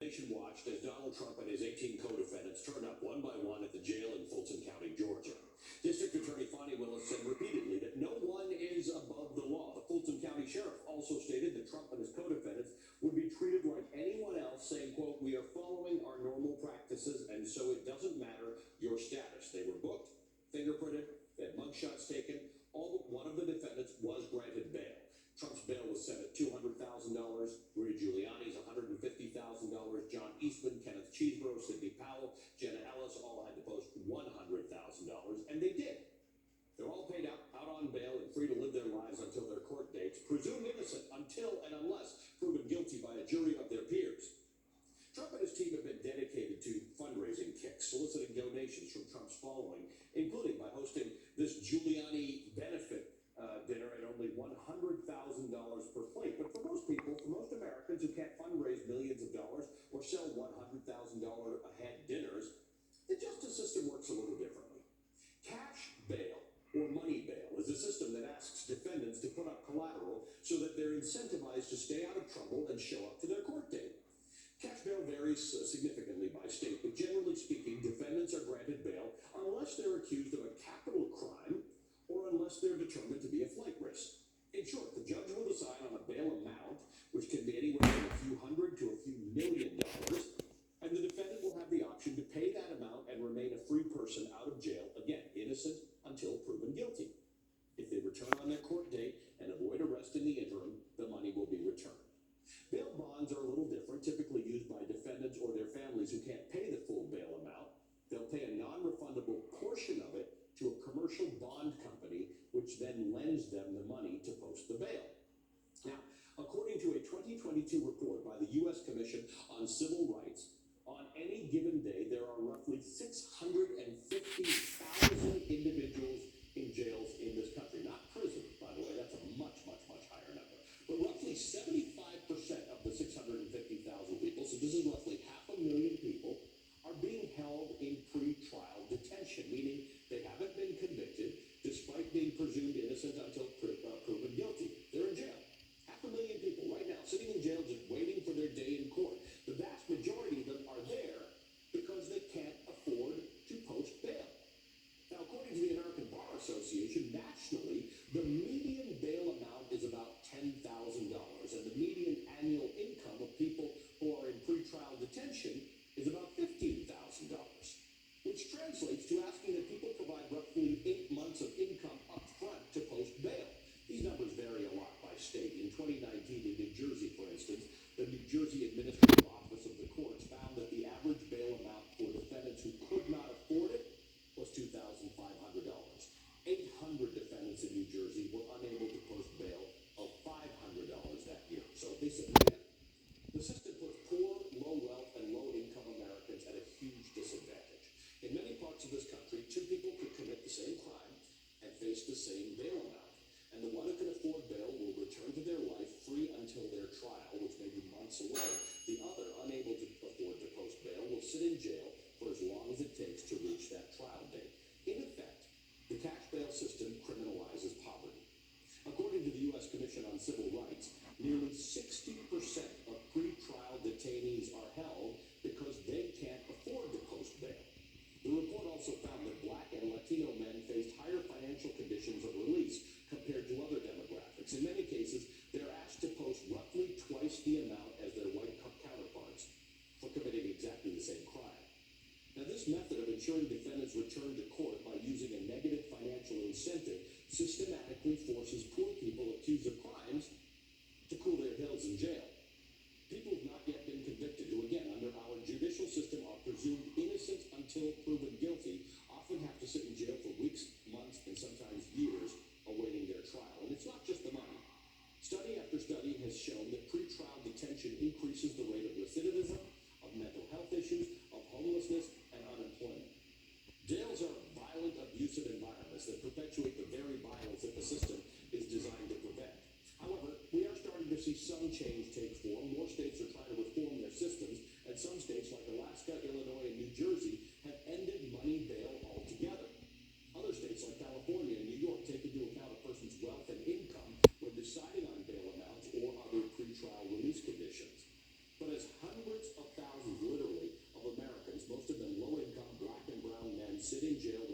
nation watched as Donald Trump and his 18 co-defendants turned up one by one at the jail in Fulton County, Georgia. District Attorney Fonnie Willis said repeatedly that no one is above the law. The Fulton County Sheriff also stated that Trump and his co-defendants would be treated like anyone else, saying, quote, "We are following our normal practices, and so it doesn't matter your status." They were booked, fingerprinted, they had mugshots taken. All but one of the defendants was granted bail. Trump's bail was set at $200,000. Rudy Giuliani's $150,000. John Eastman, Kenneth Chesebro, Sidney Powell, Jenna Ellis all had to post $100,000, and they did. They're all paid out on bail and free to live their lives until their court dates, presumed innocent until and unless proven guilty by a jury of their peers. Trump and his team have been dedicated to fundraising kicks, soliciting donations from Trump's following, including by hosting this Giuliani benefit dinner at only $100,000 per plate. But for most people, for most Americans who can't fundraise millions of dollars or sell $100,000 a head dinners, the justice system works a little differently. Cash bail or money bail is a system that asks defendants to put up collateral so that they're incentivized to stay out of trouble and show up to their court date. Cash bail varies significantly by state, but generally speaking, defendants are granted bail unless they're accused of a capital crime or unless they're determined to be a flight risk. In short, the judge will decide on a bail amount, which can be anywhere from a few hundred to a few $1 million, and the defendant will have the option to pay that amount and remain a free person out of jail, again, innocent until proven guilty. If they return on their court date and avoid arrest in the interim, the money will be returned. Bail bonds are a little different, typically used by defendants or their families who can't pay the full bail amount. They'll pay a non-refundable portion of it to a commercial bond company, which then lends them the money to post the bail. Now, according to a 2022 report by the U.S. Commission on Civil Rights, on any given day, there are roughly 650,000 individuals in jails in this country. Not prison, by the way, that's a much, much, much higher number. But roughly 75% of the 650,000 people, so this is roughly 500,000 people, are being held in pre-trial detention, meaning they haven't been convicted despite being presumed innocent until proven guilty. They're in jail. 500,000 people right now sitting in jail just waiting for their day in court. The vast majority of them are there because they can't afford to post bail. Now, according to the American Bar Association, nationally, the median bail amount is about $10,000, and the median annual income of people who are in pretrial detention is about $15,000, which translates to asking that people provide roughly 8 months of income up front to post bail. These numbers vary a lot by state. In 2019, in New Jersey, for instance, the New Jersey Administrative Office of the Courts found that the average bail amount for defendants who could not afford it was $2,500. 800 defendants in New Jersey were unable to post bail of $500 that year. So they said, yeah, the system puts poor, low wealth, and low income Americans at a huge disadvantage. In many parts of this country, two people could commit the same crime and face the same bail amount. And the one who can afford bail will return to their life free until their trial, which may be months away. The other, unable to afford to post bail, will sit in jail for as long as it takes to reach that trial date. In effect, the cash bail system criminalizes poverty. According to the U.S. Commission on Civil Rights, nearly 60% of pretrial detainees are held because they can't afford to post bail. The report also found that Black and Latino men faced higher financial conditions of release compared to other demographics. In many cases, they're asked to post roughly twice the amount as their white counterparts for committing exactly the same crime. Now, this method of ensuring defendants return to court by using a negative financial incentive systematically forces poor people accused of crimes to cool their heels in jail. People who have not yet been convicted, who again, under our judicial system, are presumed innocent until proven guilty, often have to sit in jail for weeks, months, and sometimes years awaiting their trial. And it's not just the money. Study after study has shown that pretrial detention increases the rate of recidivism, of mental health issues, of homelessness, and unemployment. Jails are violent, abusive environments that perpetuate the very violence that sit in jail